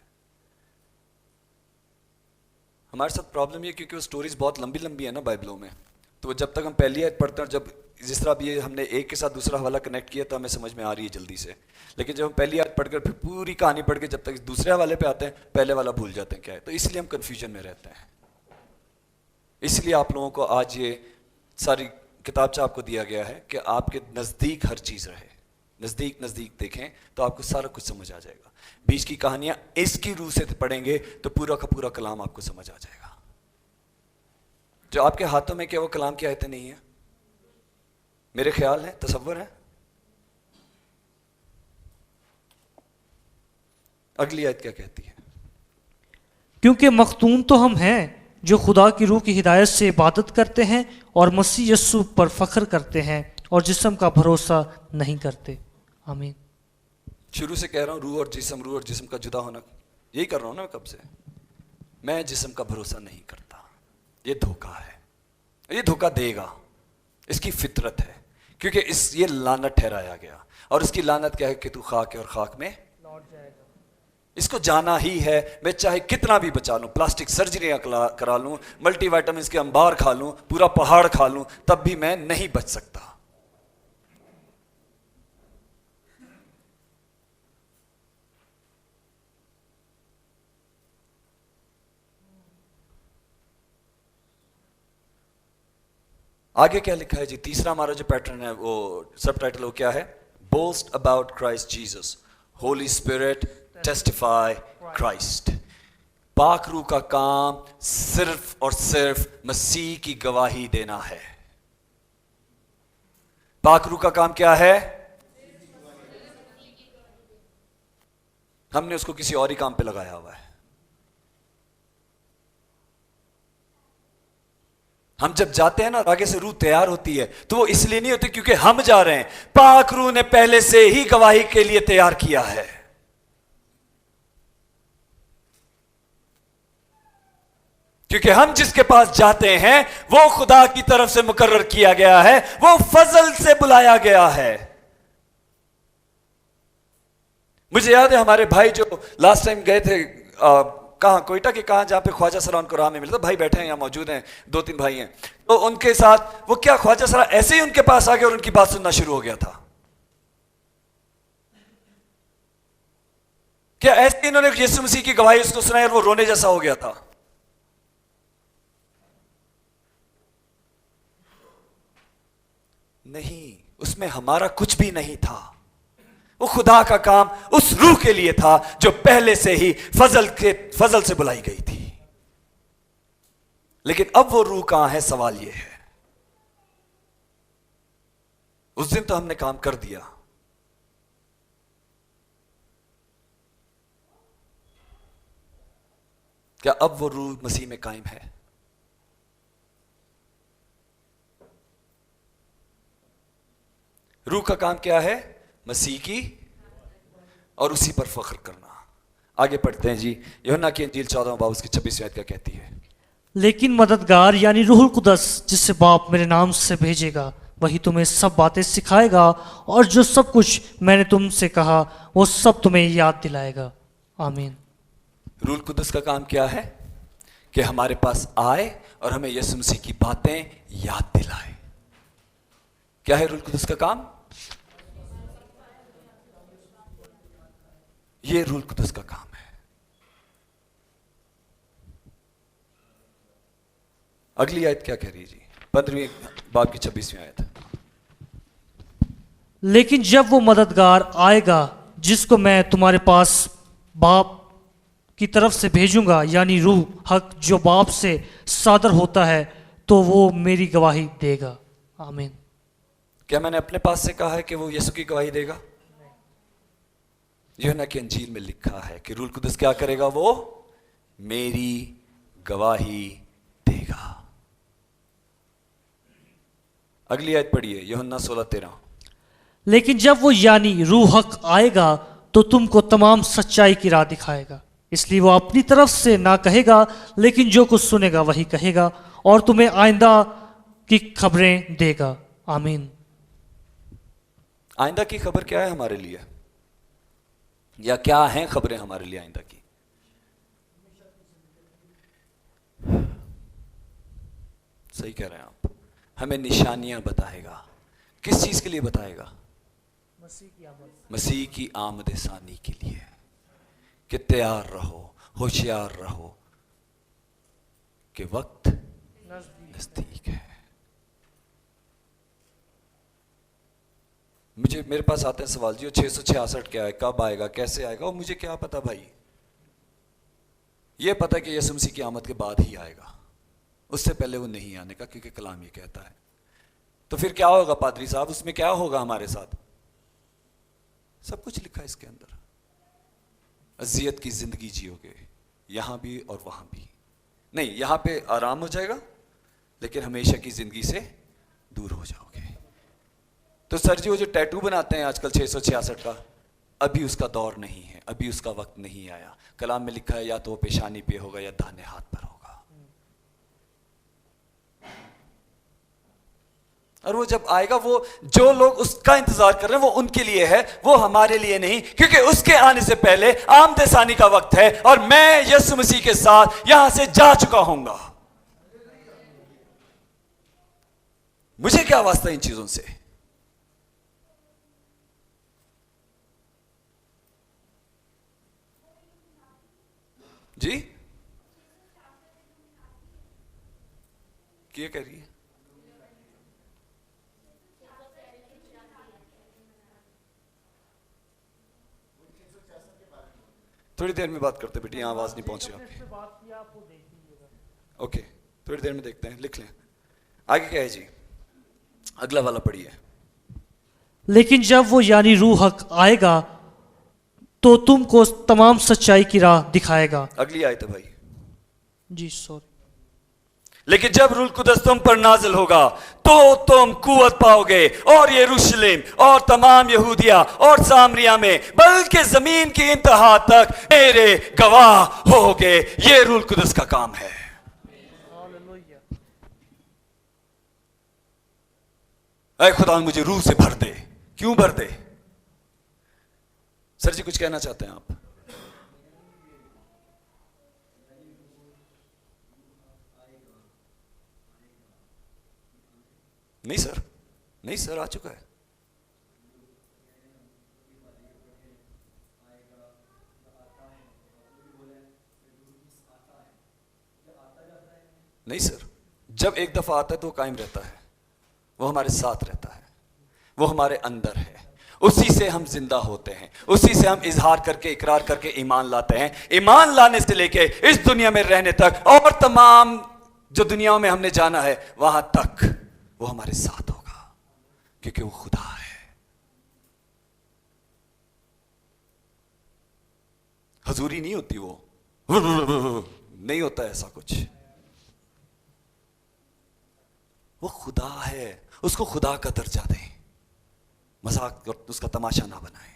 ہمارے ساتھ پرابلم یہ کیونکہ وہ سٹوریز بہت لمبی لمبی ہیں نا بائبلوں میں، تو جب تک ہم پہلی آیت پڑھتے ہیں، جب جس طرح بھی ہم نے ایک کے ساتھ دوسرا حوالہ کنیکٹ کیا تو ہمیں سمجھ میں آ رہی ہے جلدی سے، لیکن جب ہم پہلی آیت پڑھ کر پھر پوری کہانی پڑھ کے جب تک دوسرے حوالے پہ آتے ہیں پہلے والا بھول جاتے ہیں کیا ہے، تو اس لیے ہم کنفیوژن میں رہتے ہیں. اس لیے آپ لوگوں کو آج یہ ساری کتابچہ آپ کو دیا گیا ہے کہ آپ کے نزدیک ہر چیز رہے، نزدیک نزدیک دیکھیں تو آپ کو سارا کچھ سمجھ آ جائے گا. بیچ کی کہانیاں اس کی روح سے پڑھیں گے تو پورا کا پورا کلام آپ کو سمجھ آ جائے گا. جو آپ کے ہاتھوں میں کیا وہ کلام کی آیتیں نہیں ہیں؟ میرے خیال ہے، تصور ہے. اگلی آیت کیا کہتی ہے؟ کیونکہ مختون تو ہم ہیں جو خدا کی روح کی ہدایت سے عبادت کرتے ہیں اور مسیح یسوع پر فخر کرتے ہیں اور جسم کا بھروسہ نہیں کرتے. آمین. شروع سے کہہ رہا ہوں روح اور جسم کا جدا ہونا، یہی کر رہا ہوں نا کب سے. میں جسم کا بھروسہ نہیں کرتا. یہ دھوکا ہے, یہ دھوکا دے گا, اس کی فطرت ہے, کیونکہ یہ لعنت ٹھہرایا گیا. اور اس کی لعنت کیا ہے کہ تو خاک ہے اور خاک میں لوٹ جائے گا. اس کو جانا ہی ہے. میں چاہے کتنا بھی بچا لوں, پلاسٹک سرجریاں کرا لوں, ملٹی وائٹامنس کے انبار کھا لوں, پورا پہاڑ کھا لوں, تب بھی میں نہیں بچ سکتا. آگے کیا لکھا ہے جی؟ تیسرا ہمارا جو پیٹرن ہے, وہ سب ٹائٹل وہ کیا ہے؟ Boast about Christ Jesus, Holy Spirit testify Christ. پاک روح کا کام صرف اور صرف مسیح کی گواہی دینا ہے. پاک روح کا کام کیا ہے؟ ہم نے اس کو کسی اور ہی کام پہ لگایا ہوا ہے. ہم جب جاتے ہیں نا, آگے سے روح تیار ہوتی ہے, تو وہ اس لیے نہیں ہوتی کیونکہ ہم جا رہے ہیں. پاک روح نے پہلے سے ہی گواہی کے لیے تیار کیا ہے. کیونکہ ہم جس کے پاس جاتے ہیں وہ خدا کی طرف سے مقرر کیا گیا ہے, وہ فضل سے بلایا گیا ہے. مجھے یاد ہے ہمارے بھائی جو لاسٹ ٹائم گئے تھے کہاں, کوئٹہ کے کہاں, جہاں پہ خواجہ سرا ان کو راہ میں ملتا, بھائی بیٹھے ہیں یہاں موجود ہیں, 2-3 بھائی ہیں, تو ان کے ساتھ وہ کیا, خواجہ سرا ایسے ہی ان کے پاس آ گئے اور ان کی بات سننا شروع ہو گیا تھا. کیا ایسے ہی انہوں نے یسوع مسیح کی گواہی اس کو سنائی اور وہ رونے جیسا ہو گیا تھا؟ نہیں, اس میں ہمارا کچھ بھی نہیں تھا. وہ خدا کا کام اس روح کے لیے تھا جو پہلے سے ہی فضل سے بلائی گئی تھی. لیکن اب وہ روح کہاں ہے؟ سوال یہ ہے. اس دن تو ہم نے کام کر دیا, کیا اب وہ روح مسیح میں قائم ہے؟ روح کا کام کیا ہے؟ مسیح کی اور اسی پر فخر کرنا. آگے پڑھتے ہیں جی, یوحنا کی انجیل 14 باب اس کی 26 آیت کیا کہتی ہے؟ لیکن مددگار یعنی روح القدس جسے باپ میرے نام سے بھیجے گا, وہی تمہیں سب باتیں سکھائے گا, اور جو سب کچھ میں نے تم سے کہا وہ سب تمہیں یاد دلائے گا. آمین. روح القدس کا کام کیا ہے؟ کہ ہمارے پاس آئے اور ہمیں یسوع مسیح کی باتیں یاد دلائے. کیا ہے روح القدس کا کام؟ یہ روح القدس کا کام ہے. اگلی آیت کیا کہہ رہی ہے جی؟ 15ویں باب کی 26ویں آیت. لیکن جب وہ مددگار آئے گا جس کو میں تمہارے پاس باپ کی طرف سے بھیجوں گا, یعنی روح حق جو باپ سے صادر ہوتا ہے, تو وہ میری گواہی دے گا. آمین. کیا میں نے اپنے پاس سے کہا ہے کہ وہ یسوع کی گواہی دے گا؟ یوحنا کی انجیل میں لکھا ہے کہ روح القدس کیا کرے گا؟ وہ میری گواہی دے گا. اگلی آیت پڑھیے, یوحنا 16:13. لیکن جب وہ یعنی روح حق آئے گا تو تم کو تمام سچائی کی راہ دکھائے گا, اس لیے وہ اپنی طرف سے نہ کہے گا, لیکن جو کچھ سنے گا وہی کہے گا, اور تمہیں آئندہ کی خبریں دے گا. آمین. آئندہ کی خبر کیا ہے ہمارے لیے, یا کیا ہیں خبریں ہمارے لیے آئندہ کی؟ صحیح کہہ رہے ہیں آپ. ہمیں نشانیاں بتائے گا. کس چیز کے لیے بتائے گا؟ مسیح کی آمد ثانی کے لیے, کہ تیار رہو, ہوشیار رہو کہ وقت نزدیک ہے. میرے پاس آتے ہیں سوال, جی 666 کیا ہے, کب آئے گا, کیسے آئے گا؟ اور مجھے کیا پتا بھائی. یہ پتا کہ یسوع مسیح کی آمد کے بعد ہی آئے گا, اس سے پہلے وہ نہیں آنے کا, کیونکہ کلام یہ کہتا ہے. تو پھر کیا ہوگا پادری صاحب, اس میں کیا ہوگا ہمارے ساتھ؟ سب کچھ لکھا ہے اس کے اندر. اذیت کی زندگی جیو گے, یہاں بھی اور وہاں بھی. نہیں, یہاں پہ آرام ہو جائے گا, لیکن ہمیشہ کی زندگی سے دور ہو جاؤ گے. تو سر جی وہ جو ٹیٹو بناتے ہیں آج کل 666 کا, ابھی اس کا دور نہیں ہے, ابھی اس کا وقت نہیں آیا. کلام میں لکھا ہے یا تو وہ پیشانی پہ ہوگا یا داہنے ہاتھ پر ہوگا. اور وہ جب آئے گا، وہ جو لوگ اس کا انتظار کر رہے ہیں وہ ان کے لیے ہے، وہ ہمارے لیے نہیں، کیونکہ اس کے آنے سے پہلے آمد ثانی کا وقت ہے اور میں یسوع مسیح کے ساتھ یہاں سے جا چکا ہوں گا. مجھے کیا واسطہ ان چیزوں سے؟ جی کیا کہہ رہی ہے؟ تھوڑی دیر میں بات کرتے بیٹی، یہاں آواز نہیں پہنچ رہی آپ کی. اوکے تھوڑی دیر میں دیکھتے ہیں، لکھ لیں. آگے کیا ہے جی؟ اگلا والا پڑھیے. لیکن جب وہ یعنی روح حق آئے گا تو تم کو تمام سچائی کی راہ دکھائے گا. اگلی آیت ہے بھائی. جی سوری. لیکن جب روح القدس تم پر نازل ہوگا تو تم قوت پاؤ گے، اور یروشلم اور تمام یہودیہ اور سامریہ میں بلکہ زمین کی انتہا تک میرے گواہ ہوگے. یہ روح القدس کا کام ہے. اے خدا مجھے روح سے بھر دے. کیوں بھر دے؟ سر جی کچھ کہنا چاہتے ہیں آپ؟ نہیں سر، نہیں سر، آ چکا ہے. نہیں سر، جب ایک دفعہ آتا ہے تو وہ قائم رہتا ہے، وہ ہمارے ساتھ رہتا ہے، وہ ہمارے اندر ہے. اسی سے ہم زندہ ہوتے ہیں، اسی سے ہم اظہار کر کے اقرار کر کے ایمان لاتے ہیں. ایمان لانے سے لے کے اس دنیا میں رہنے تک اور تمام جو دنیا میں ہم نے جانا ہے وہاں تک وہ ہمارے ساتھ ہوگا، کیونکہ وہ خدا ہے. حضوری نہیں ہوتی، وہ نہیں ہوتا ایسا کچھ. وہ خدا ہے، اس کو خدا کا درجہ دیں، مذاق اور اس کا تماشا نہ بنائیں.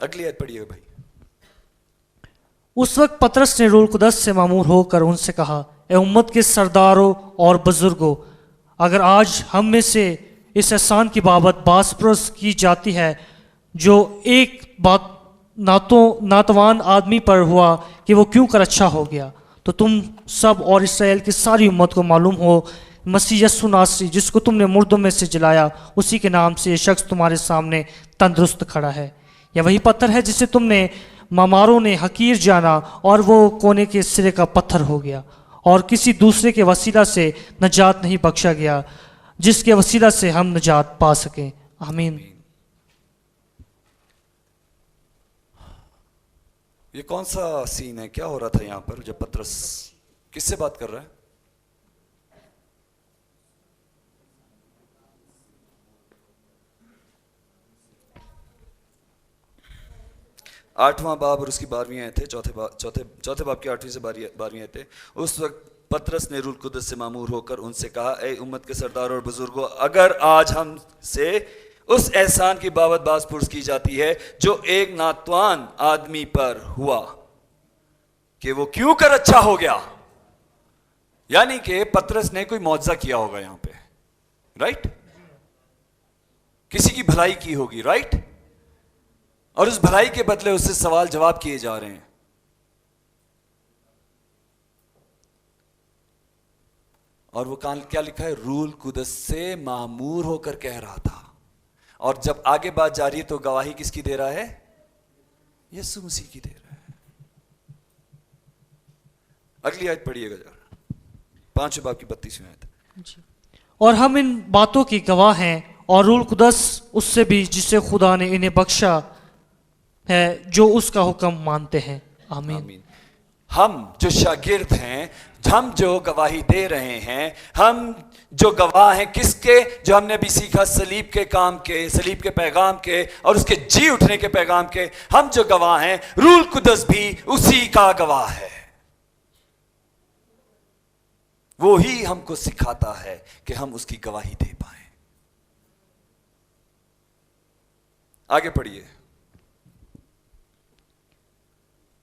اگلی آیت پڑھیے بھائی. اس وقت پطرس نے روح القدس سے معمور ہو کر ان سے کہا، اے امت کے سرداروں اور بزرگوں، اگر آج ہم میں سے اس احسان کی بابت باس پرس کی جاتی ہے جو ایک بات ناتوان آدمی پر ہوا کہ وہ کیوں کر اچھا ہو گیا، تو تم سب اور اسرائیل کی ساری امت کو معلوم ہو مسیح یسوع ناصری جس کو تم نے مردوں میں سے جلایا، اسی کے نام سے یہ شخص تمہارے سامنے تندرست کھڑا ہے. یا وہی پتھر ہے جسے تم نے ماماروں نے حقیر جانا اور وہ کونے کے سرے کا پتھر ہو گیا، اور کسی دوسرے کے وسیلہ سے نجات نہیں بخشا گیا جس کے وسیلہ سے ہم نجات پا سکیں. آمین. یہ کون سا سین ہے؟ کیا ہو رہا تھا یہاں پر جب پطرس کس سے بات کر رہا ہے؟ آٹھواں باب اور اس کی 12ویں آیت ہے، چوتھے باب کی 8ویں سے 12ویں آیت ہے. اس وقت پطرس نے روح القدس سے معمور ہو کر ان سے کہا، اے امت کے سرداروں اور بزرگوں، اگر آج ہم سے اس احسان کی بابت باز پرس کی جاتی ہے جو ایک ناتوان آدمی پر ہوا کہ وہ کیوں کر اچھا ہو گیا. یعنی کہ پطرس نے کوئی معجزہ کیا ہوگا یہاں پہ، رائٹ؟ کسی کی بھلائی کی ہوگی، رائٹ؟ اور اس بھلائی کے بدلے اس سے سوال جواب کیے جا رہے ہیں. اور وہ کیا لکھا ہے؟ روح القدس سے معمور ہو کر کہہ رہا تھا. اور جب آگے بات جاری ہے تو گواہی کس کی دے رہا ہے؟ یسوع مسیح کی دے رہا ہے. اگلی آیت پڑھیے گا ذرا، 5 باب کی 32ویں آیت. اور ہم ان باتوں کی گواہ ہیں، اور روح القدس اس سے بھی جسے خدا نے انہیں بخشا ہے جو اس کا حکم مانتے ہیں. آمین. ہم جو شاگرد ہیں، ہم جو گواہی دے رہے ہیں، ہم جو گواہ ہیں کس کے؟ جو ہم نے ابھی سیکھا صلیب کے کام کے، صلیب کے پیغام کے اور اس کے جی اٹھنے کے پیغام کے. ہم جو گواہ ہیں، روح القدس بھی اسی کا گواہ ہے. وہی ہم کو سکھاتا ہے کہ ہم اس کی گواہی دے پائیں. آگے پڑھیے.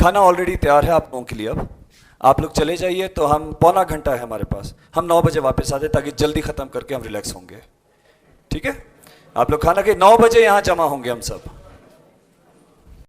کھانا آلریڈی تیار ہے آپ لوگوں کے لیے. اب آپ لوگ چلے جائیے, تو ہم پونا گھنٹہ ہے ہمارے پاس, ہم 9 بجے واپس آتے تاکہ جلدی ختم کر کے ہم ریلیکس ہوں گے. ٹھیک ہے, آپ لوگ کھانا کے 9 بجے یہاں جمع ہوں گے ہم سب.